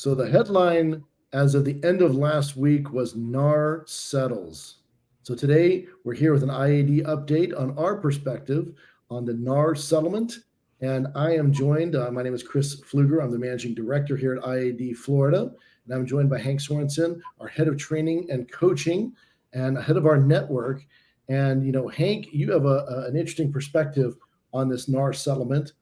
So the headline as of the end of last week was NAR settles. So today we're here with an IAD update on our perspective on the NAR settlement. And I am joined, my name is Chris Pflueger. I'm the managing director here at IAD Florida. And I'm joined by Hank Sorensen, our head of training and coaching and head of our network. And, Hank, you have an interesting perspective on this NAR settlement.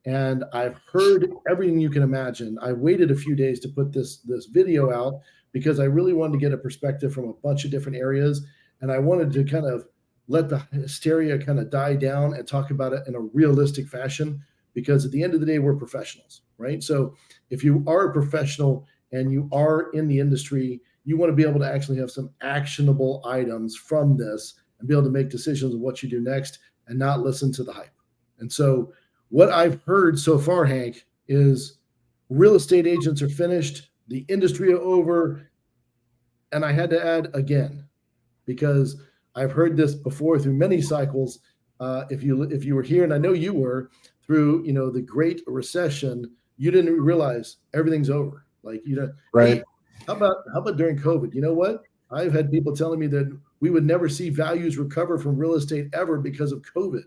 And I've heard everything you can imagine. I waited a few days to put this video out because I really wanted to get a perspective from a bunch of different areas. And I wanted to kind of let the hysteria kind of die down and talk about it in a realistic fashion, because at the end of the day, we're professionals, right? So if you are a professional and you are in the industry, you want to be able to actually have some actionable items from this and be able to make decisions of what you do next and not listen to the hype. And so what I've heard so far, Hank, is real estate agents are finished, the industry are over, and I had to add again, because I've heard this before through many cycles. If you were here, and I know you were, through the Great Recession, you didn't realize everything's over. Like right? Hey, how about during COVID? You know what? I've had people telling me that we would never see values recover from real estate ever because of COVID.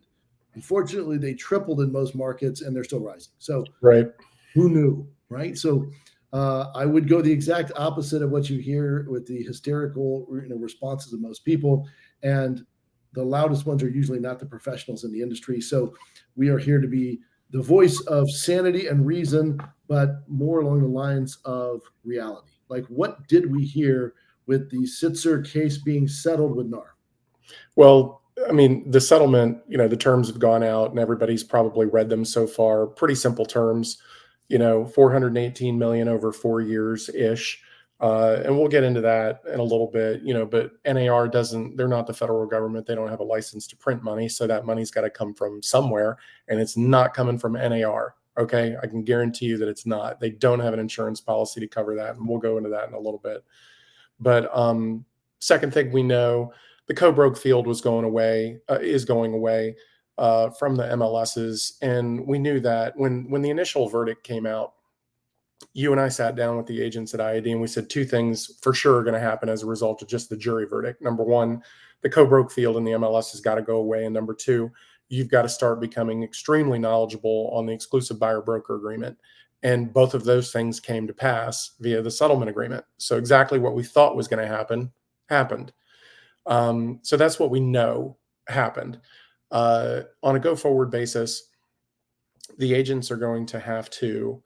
Unfortunately, they tripled in most markets, and they're still rising. So, Right. who knew, right? So, I would go the exact opposite of what you hear with the hysterical responses of most people, and the loudest ones are usually not the professionals in the industry. So, we are here to be the voice of sanity and reason, but more along the lines of reality. Like, what did we hear with the Sitzer case being settled with NAR? Well, I mean, the settlement, the terms have gone out and everybody's probably read them so far. Pretty simple terms, 418 million over 4 years ish. And we'll get into that in a little bit, but NAR they're not the federal government. They don't have a license to print money. So that money's got to come from somewhere, and it's not coming from NAR. Okay. I can guarantee you that it's not. They don't have an insurance policy to cover that. And we'll go into that in a little bit. But second thing we know, the co-broke field is going away from the MLSs. And we knew that when the initial verdict came out, you and I sat down with the agents at IAD and we said two things for sure are going to happen as a result of just the jury verdict. Number one, the co-broke field in the MLS has got to go away. And number two, you've got to start becoming extremely knowledgeable on the exclusive buyer broker agreement. And both of those things came to pass via the settlement agreement. So exactly what we thought was going to happen happened. So that's what we know happened. On a go-forward basis, the agents are going to have to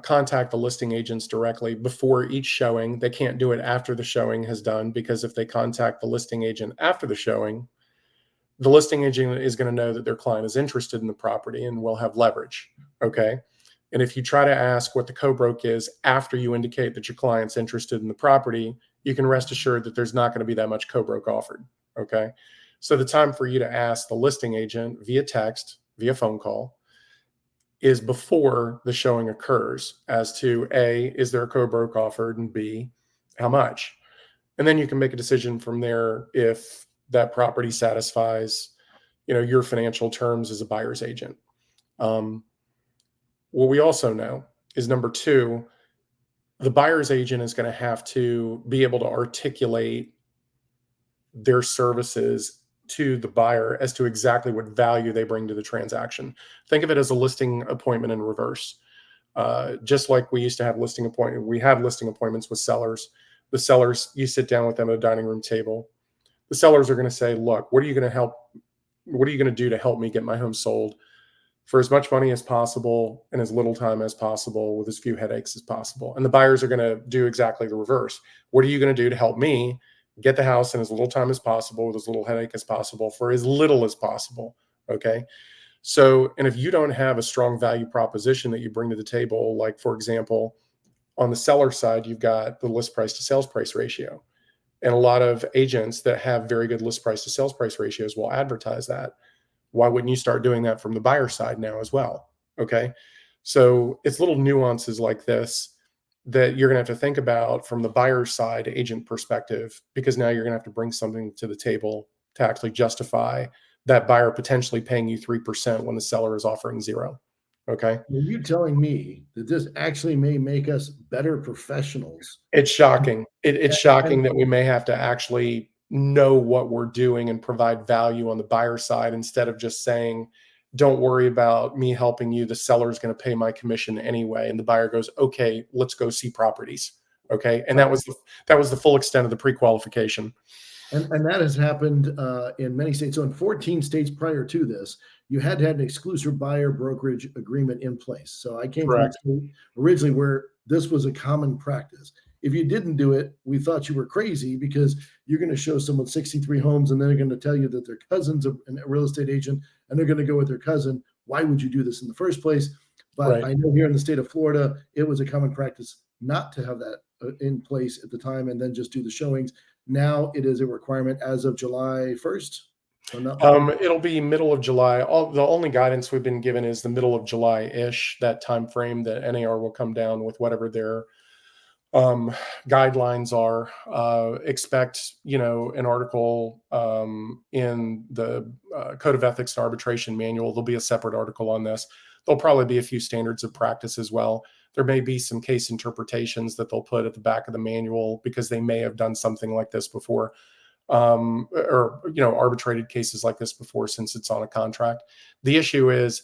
contact the listing agents directly before each showing. They can't do it after the showing has done, because if they contact the listing agent after the showing, the listing agent is going to know that their client is interested in the property and will have leverage. Okay. And if you try to ask what the co-broke is after you indicate that your client's interested in the property, you can rest assured that there's not going to be that much co-broke offered. Okay. So the time for you to ask the listing agent via text, via phone call, is before the showing occurs as to A, is there a co-broke offered, and B, how much? And then you can make a decision from there if that property satisfies, your financial terms as a buyer's agent. What we also know is, number two, the buyer's agent is going to have to be able to articulate their services to the buyer as to exactly what value they bring to the transaction. Think of it as a listing appointment in reverse. Just like we used to have we have listing appointments with sellers. The sellers, you sit down with them at a dining room table. The sellers are going to say, look, what are you going to do to help me get my home sold for as much money as possible in as little time as possible with as few headaches as possible? And the buyers are going to do exactly the reverse. What are you going to do to help me get the house in as little time as possible with as little headache as possible for as little as possible? Okay. So, and if you don't have a strong value proposition that you bring to the table, like, for example, on the seller side, you've got the list price to sales price ratio. And a lot of agents that have very good list price to sales price ratios will advertise that. Why wouldn't you start doing that from the buyer side now as well? Okay. So it's little nuances like this that you're going to have to think about from the buyer's side agent perspective, because now you're going to have to bring something to the table to actually justify that buyer potentially paying you 3% when the seller is offering 0. Okay. Are you telling me that this actually may make us better professionals? It's shocking. It's And shocking that we may have to actually know what we're doing and provide value on the buyer side instead of just saying, "Don't worry about me helping you. The seller is going to pay my commission anyway." And the buyer goes, "Okay, let's go see properties." Okay, and that was the full extent of the pre-qualification. And that has happened in many states. So in 14 states prior to this, you had to have an exclusive buyer brokerage agreement in place. So I came from a Correct. state originally where this was a common practice. If you didn't do it, we thought you were crazy because you're going to show someone 63 homes and then they're going to tell you that their cousin's a real estate agent and they're going to go with their cousin. Why would you do this in the first place? But Right. I know here in the state of Florida, it was a common practice not to have that in place at the time and then just do the showings. Now it is a requirement as of July 1st, if I'm not mistaken. It'll be middle of July. The only guidance we've been given is the middle of July-ish, that time frame that NAR will come down with whatever their um, guidelines are. Expect, an article in the Code of Ethics and Arbitration Manual. There'll be a separate article on this. There'll probably be a few standards of practice as well. There may be some case interpretations that they'll put at the back of the manual because they may have done something like this before, or arbitrated cases like this before, since it's on a contract. The issue is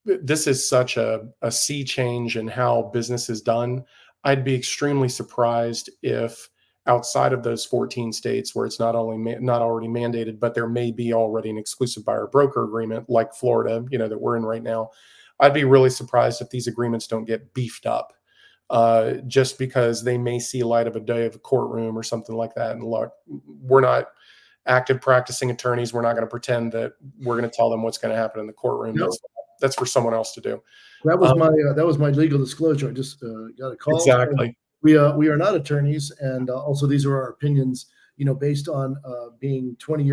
this is such a sea change in how business is done. I'd be extremely surprised if outside of those 14 states where it's not only not already mandated, but there may be already an exclusive buyer broker agreement like Florida, that we're in right now. I'd be really surprised if these agreements don't get beefed up, just because they may see light of a day of a courtroom or something like that. And look, we're not active practicing attorneys. We're not going to pretend that we're going to tell them what's going to happen in the courtroom. No, That's for someone else to do. that Um, was my legal disclosure. I just got a call. So exactly. we are not attorneys, and also these are our opinions. Based on being 20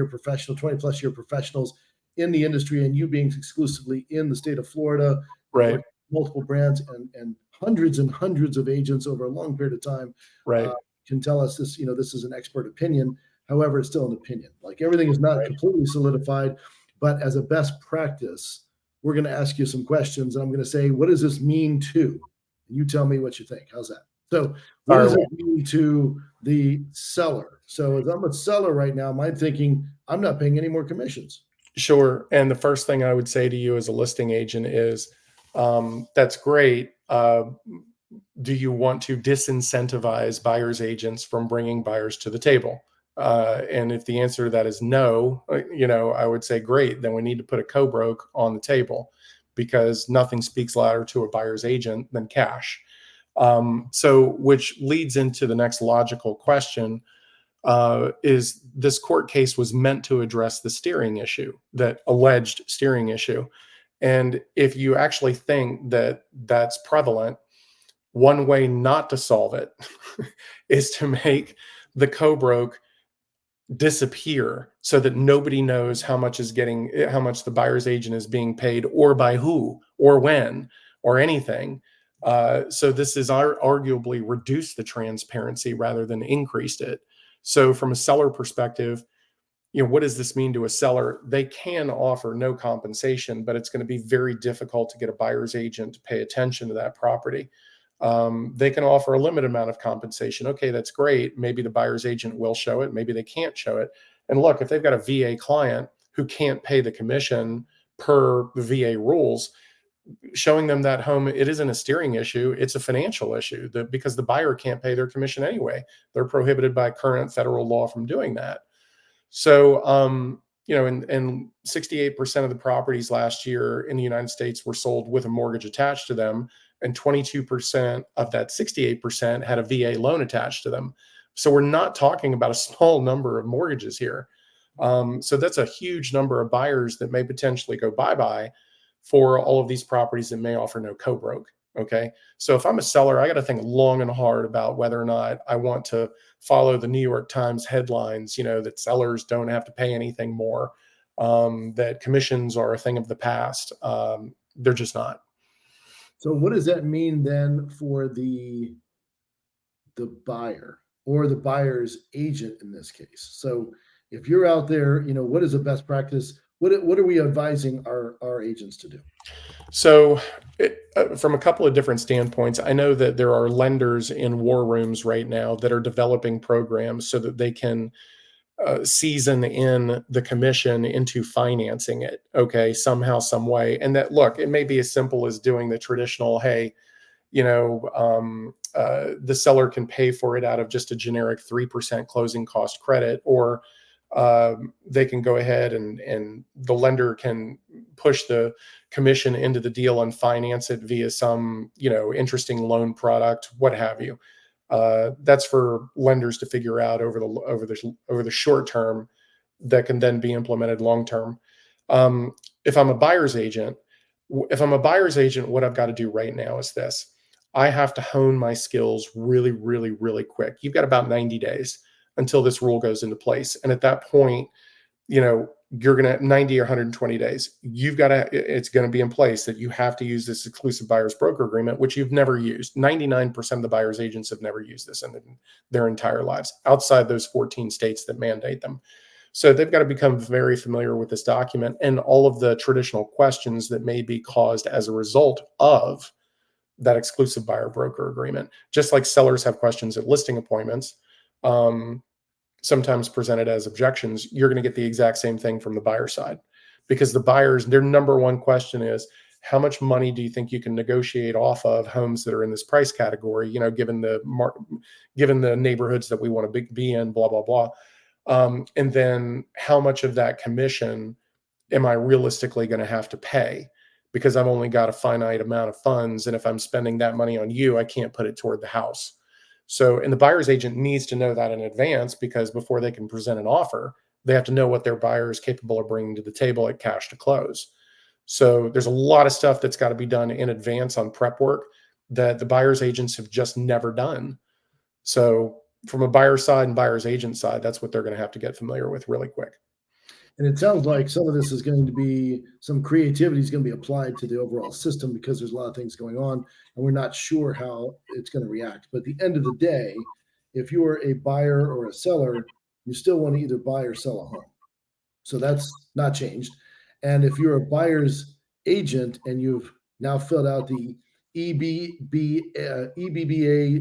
plus year professionals in the industry, and you being exclusively in the state of Florida, Right. working multiple brands and hundreds and hundreds of agents over a long period of time, uh, Right. can tell us this. This is an expert opinion. However, it's still an opinion. Like everything is not Right. completely solidified, but as a best practice, we're going to ask you some questions, and I'm going to say, what does this mean to? And you tell me what you think. How's that? So, what Fire does away. it mean to the seller? So, as I'm a seller right now, I'm thinking I'm not paying any more commissions. Sure. And the first thing I would say to you as a listing agent is, that's great. Do you want to disincentivize buyers agents from bringing buyers to the table? And if the answer to that is no, I would say great. Then we need to put a co-broke on the table, because nothing speaks louder to a buyer's agent than cash. So, which leads into the next logical question: is this court case was meant to address the steering issue, that alleged steering issue. And if you actually think that that's prevalent, one way not to solve it is to make the co-broke disappear so that nobody knows how much the buyer's agent is being paid, or by who, or when, or anything. So this is arguably reduced the transparency rather than increased it. So from a seller perspective, what does this mean to a seller? They can offer no compensation, but it's going to be very difficult to get a buyer's agent to pay attention to that property. They can offer a limited amount of compensation. Okay, that's great. Maybe the buyer's agent will show it. Maybe they can't show it. And look, if they've got a VA client who can't pay the commission per the VA rules, showing them that home, it isn't a steering issue, it's a financial issue, because the buyer can't pay their commission anyway. They're prohibited by current federal law from doing that. So, and 68% of the properties last year in the United States were sold with a mortgage attached to them, and 22% of that 68% had a VA loan attached to them. So we're not talking about a small number of mortgages here. So that's a huge number of buyers that may potentially go bye-bye for all of these properties that may offer no co-broke. Okay. So if I'm a seller, I got to think long and hard about whether or not I want to follow the New York Times headlines, that sellers don't have to pay anything more, that commissions are a thing of the past. They're just not. So, what does that mean then for the buyer or the buyer's agent in this case? So, if you're out there, what is the best practice? What are we advising our agents to do? So, from a couple of different standpoints, I know that there are lenders in war rooms right now that are developing programs so that they can season in the commission into financing it, okay, somehow, some way. And that, look, it may be as simple as doing the traditional, hey, the seller can pay for it out of just a generic 3% closing cost credit, or they can go ahead and the lender can push the commission into the deal and finance it via some, interesting loan product, what have you. That's for lenders to figure out over the short term, that can then be implemented long term. Um, if I'm a buyer's agent, what I've got to do right now is this: I have to hone my skills really, really, really quick. You've got about 90 days until this rule goes into place, and at that point, you're going to 90 or 120 days. It's going to be in place that you have to use this exclusive buyer's broker agreement, which you've never used. 99% of the buyer's agents have never used this in their entire lives, outside those 14 states that mandate them. So they've got to become very familiar with this document and all of the traditional questions that may be caused as a result of that exclusive buyer broker agreement. Just like sellers have questions at listing appointments, um, sometimes presented as objections, you're going to get the exact same thing from the buyer side, because the buyers, their number one question is, how much money do you think you can negotiate off of homes that are in this price category, given the neighborhoods that we want to be in, blah blah blah. And then how much of that commission am I realistically going to have to pay, because I've only got a finite amount of funds, and if I'm spending that money on you, I can't put it toward the house. So, and the buyer's agent needs to know that in advance, because before they can present an offer, they have to know what their buyer is capable of bringing to the table at cash to close. So there's a lot of stuff that's got to be done in advance on prep work that the buyer's agents have just never done. So from a buyer side and buyer's agent side, that's what they're going to have to get familiar with really quick. And it sounds like some of this is going to be, some creativity is going to be applied to the overall system, because there's a lot of things going on and we're not sure how it's going to react. But at the end of the day, if you're a buyer or a seller, you still want to either buy or sell a home. So that's not changed. And if you're a buyer's agent and you've now filled out the EBBA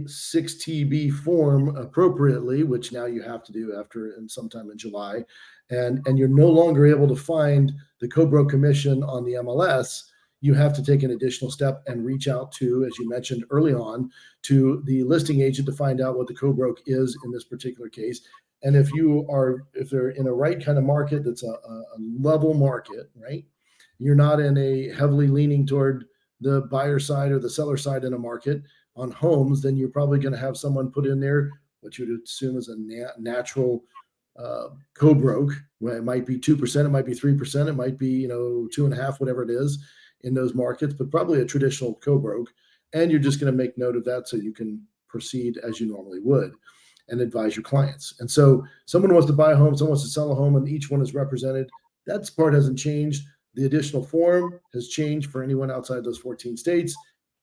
6TB form appropriately, which now you have to do after in sometime in July, and you're no longer able to find the co-broke commission on the MLS, you have to take an additional step and reach out to, as you mentioned early on, to the listing agent to find out what the co-broke is in this particular case. And if they're in a right kind of market, that's a level market, right? You're not in a heavily leaning toward the buyer side or the seller side in a market on homes, then you're probably going to have someone put in there what you would assume is a natural co-broke. Well, it might be 2%, it might be 3%, it might be 2.5%, whatever it is in those markets, but probably a traditional co-broke. And you're just going to make note of that so you can proceed as you normally would and advise your clients. And so someone wants to buy a home, someone wants to sell a home, and each one is represented. That part hasn't changed. The additional form has changed for anyone outside those 14 states.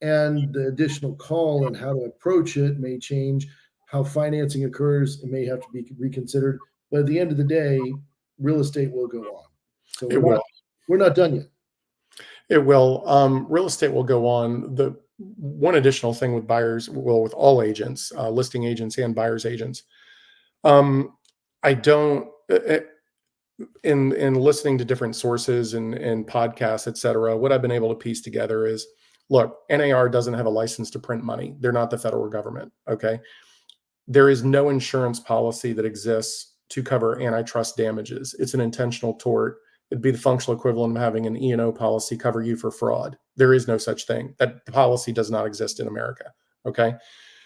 And the additional call and how to approach it may change. How financing occurs, it may have to be reconsidered. But at the end of the day, real estate will go on. So we're not done yet. It will. Real estate will go on. The one additional thing with buyers, well, with all agents, listing agents and buyers agents, I don't. In listening to different sources and podcasts, et cetera, what I've been able to piece together is, look, NAR doesn't have a license to print money. They're not the federal government. Okay. There is no insurance policy that exists to cover antitrust damages. It's an intentional tort. It'd be the functional equivalent of having an E&O policy cover you for fraud. There is no such thing. That policy does not exist in America. Okay.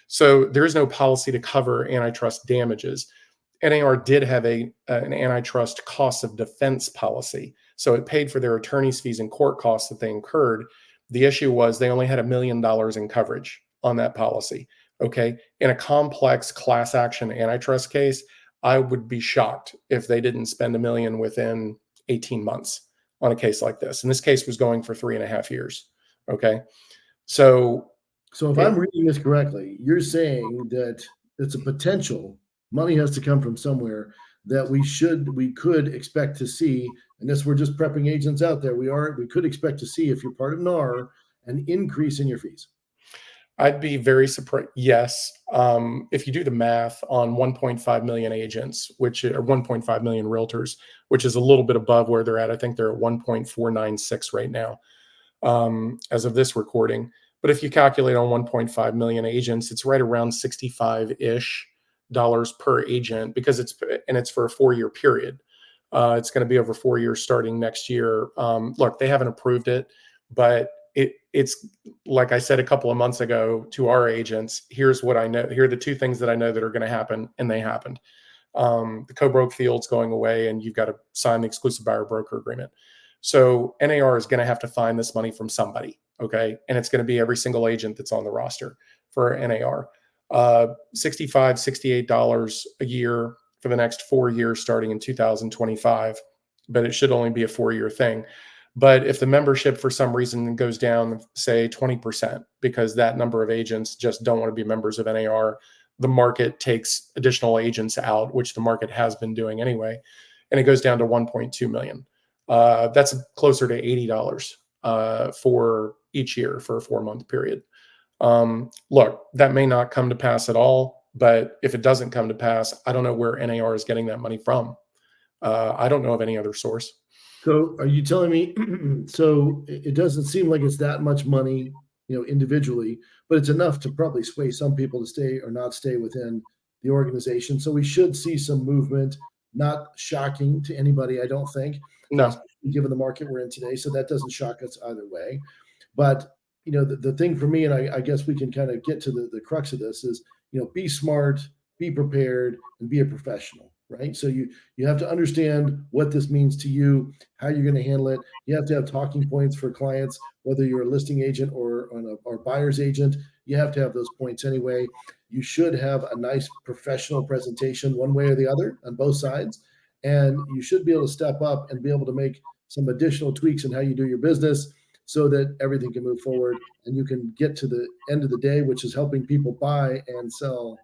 So there is no policy to cover antitrust damages. NAR did have an antitrust cost of defense policy. So it paid for their attorney's fees and court costs that they incurred. The issue was they only had $1 million in coverage on that policy. Okay. In a complex class action antitrust case, I would be shocked if they didn't spend $1 million within 18 months on a case like this. And this case was going for 3.5 years. Okay. So if I'm reading this correctly, you're saying that it's a potential, money has to come from somewhere, that we could expect to see And this, we're just prepping agents out there. We could expect to see, if you're part of NAR, an increase in your fees. I'd be very surprised. Yes. If you do the math on 1.5 million agents, which are 1.5 million realtors, which is a little bit above where they're at. I think they're at 1.496 right now, as of this recording. But if you calculate on 1.5 million agents, it's right around 65-ish dollars per agent, because it's for a 4-year period. It's going to be over 4 years starting next year. Look, they haven't approved it, but it's like I said a couple of months ago to our agents. Here's what I know. Here are the two things that I know that are going to happen, and they happened. The co-broke field's going away, and you've got to sign the exclusive buyer broker agreement. So NAR is going to have to find this money from somebody, okay? And it's going to be every single agent that's on the roster for NAR. $65, $68 a year for the next 4 years starting in 2025, but it should only be a 4-year thing. But if the membership for some reason goes down, say 20%, because that number of agents just don't want to be members of NAR, the market takes additional agents out, which the market has been doing anyway, and it goes down to 1.2 million. That's closer to $80 for each year for a 4-month period. Look, that may not come to pass at all, but if it doesn't come to pass, I don't know where NAR is getting that money from. I don't know of any other source. So are you telling me, so it doesn't seem like it's that much money, individually, but it's enough to probably sway some people to stay or not stay within the organization. So we should see some movement, not shocking to anybody, I don't think, No, especially given the market we're in today. So that doesn't shock us either way. But, the thing for me, and I guess we can kind of get to the crux of this is, be smart, be prepared, and be a professional, right? So you have to understand what this means to you, how you're going to handle it. You have to have talking points for clients, whether you're a listing agent or buyer's agent. You have to have those points anyway. You should have a nice professional presentation one way or the other on both sides. And you should be able to step up and be able to make some additional tweaks in how you do your business so that everything can move forward and you can get to the end of the day, which is helping people buy and sell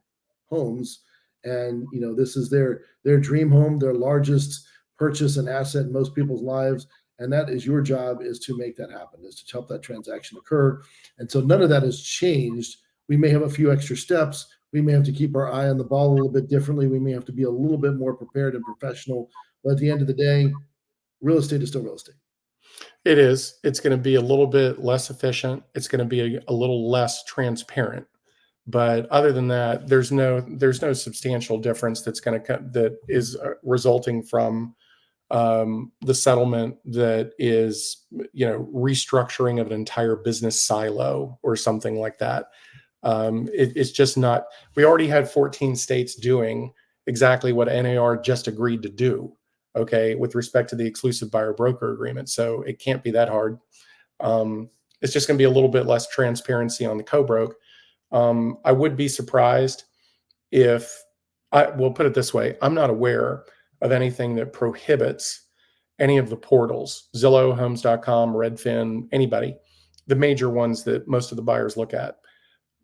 homes. And this is their dream home, their largest purchase and asset in most people's lives. And that is your job, is to make that happen, is to help that transaction occur. And so none of that has changed. We may have a few extra steps. We may have to keep our eye on the ball a little bit differently. We may have to be a little bit more prepared and professional. But at the end of the day, real estate is still real estate. it is. It's going to be a little bit less efficient. It's going to be a little less transparent. But other than that, there's no substantial difference that is resulting from the settlement that is, restructuring of an entire business silo or something like that. It's just not. We already had 14 states doing exactly what NAR just agreed to do, okay, with respect to the exclusive buyer broker agreement. So it can't be that hard. It's just going to be a little bit less transparency on the co-broke. I would be surprised if we'll put it this way. I'm not aware of anything that prohibits any of the portals, Zillow, homes.com, Redfin, anybody, the major ones that most of the buyers look at.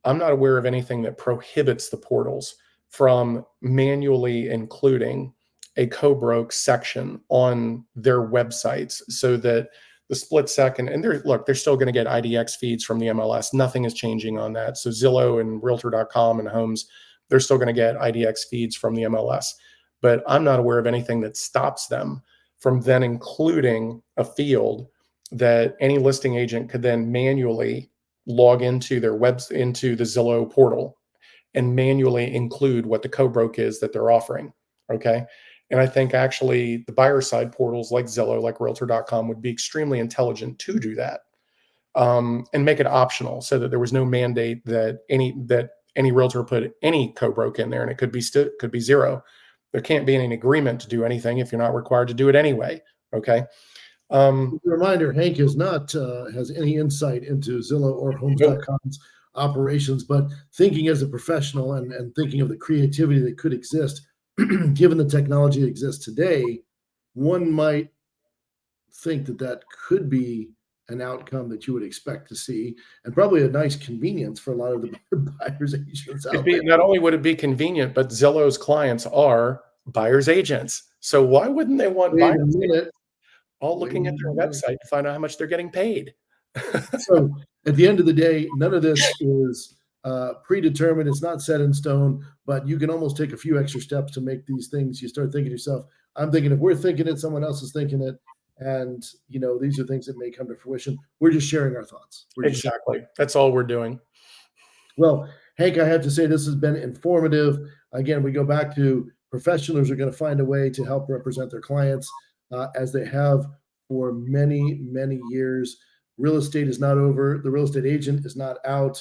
I'm not aware of anything that prohibits the portals from manually including a co-broke section on their websites so that the split second, and they're still going to get IDX feeds from the MLS. Nothing is changing on that. So Zillow and Realtor.com and Homes, they're still going to get IDX feeds from the MLS. But I'm not aware of anything that stops them from then including a field that any listing agent could then manually log into into the Zillow portal and manually include what the co-broke is that they're offering. Okay. And I think actually the buyer side portals like Zillow, like Realtor.com would be extremely intelligent to do that, and make it optional so that there was no mandate that any realtor put any co-broke in there, and it could be zero. There can't be any agreement to do anything if you're not required to do it anyway. Okay. Reminder: Hank is not has any insight into Zillow or Homes.com's operations, but thinking as a professional and thinking of the creativity that could exist, given the technology that exists today, one might think that could be an outcome that you would expect to see, and probably a nice convenience for a lot of the buyers agents out there. Not only would it be convenient, but Zillow's clients are buyers agents. So why wouldn't they want Wait a buyers? minute. all looking at their website to find out how much they're getting paid. So at the end of the day, none of this is predetermined. It's not set in stone, but you can almost take a few extra steps to make these things. You start thinking to yourself, I'm thinking if we're thinking it, someone else is thinking it. And, these are things that may come to fruition. We're just sharing our thoughts. Exactly. That's all we're doing. Well, Hank, I have to say this has been informative. Again, we go back to professionals are going to find a way to help represent their clients as they have for many, many years. Real estate is not over. The real estate agent is not out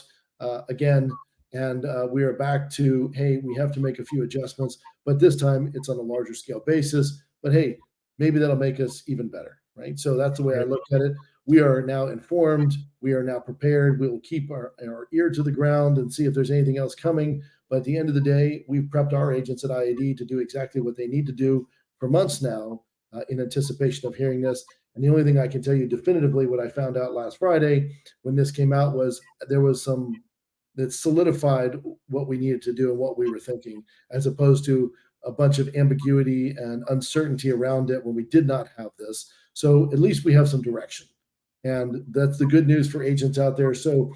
again. And we are back to, hey, we have to make a few adjustments, but this time it's on a larger scale basis. But hey, maybe that'll make us even better, right? So that's the way I look at it. We are now informed. We are now prepared. We will keep our ear to the ground and see if there's anything else coming. But at the end of the day, we've prepped our agents at IAD to do exactly what they need to do for months now in anticipation of hearing this. And the only thing I can tell you definitively, what I found out last Friday when this came out, was there was some that solidified what we needed to do and what we were thinking, as opposed to a bunch of ambiguity and uncertainty around it when we did not have this. So at least we have some direction. And that's the good news for agents out there. So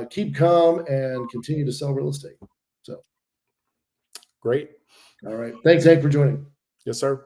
keep calm and continue to sell real estate. So great. All right. Thanks, Hank, for joining. Yes, sir.